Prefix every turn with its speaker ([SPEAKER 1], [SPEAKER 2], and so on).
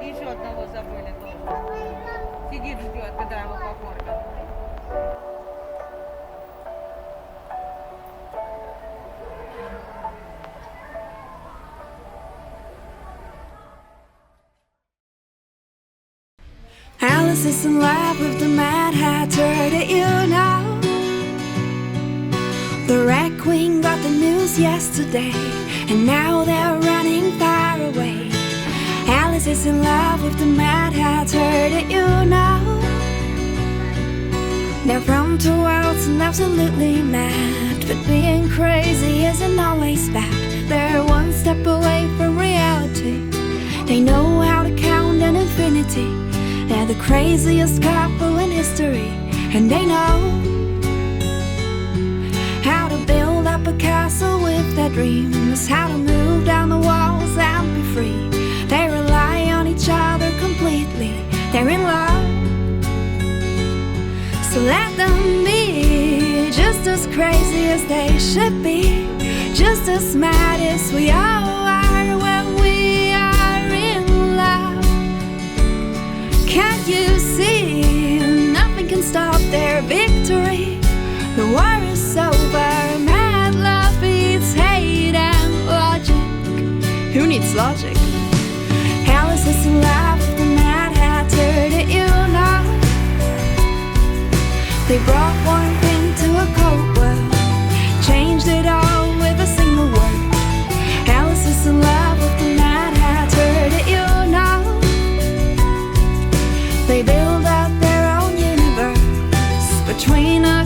[SPEAKER 1] Еще одного забыли тоже. Сидит, ждет, когда его покормят.
[SPEAKER 2] Alice is in love with the Mad Hatter, did you know? The Red Queen got the news yesterday, and now they're running far away. Alice is in love with the Mad Hatter, did you know? They're from two worlds and absolutely mad, but being crazy isn't always bad. They're one step away from reality. They know how to count an infinity. They're the craziest couple in history, and they know how to build up a castle with their dreams, how to move down the walls and be free. They rely on each other completely. They're in love, so let them be just as crazy as they should be, just as mad as we all are when we are in love. Can't you see? Nothing can stop their victory. The war is over. Mad love beats hate and logic. Who needs logic? Alice is in love with the Mad Hatter, did you know? They brought warmth into a cold world, changed it all with a single word. Alice is in love with the Mad Hatter, did you know? They build up their own universe between a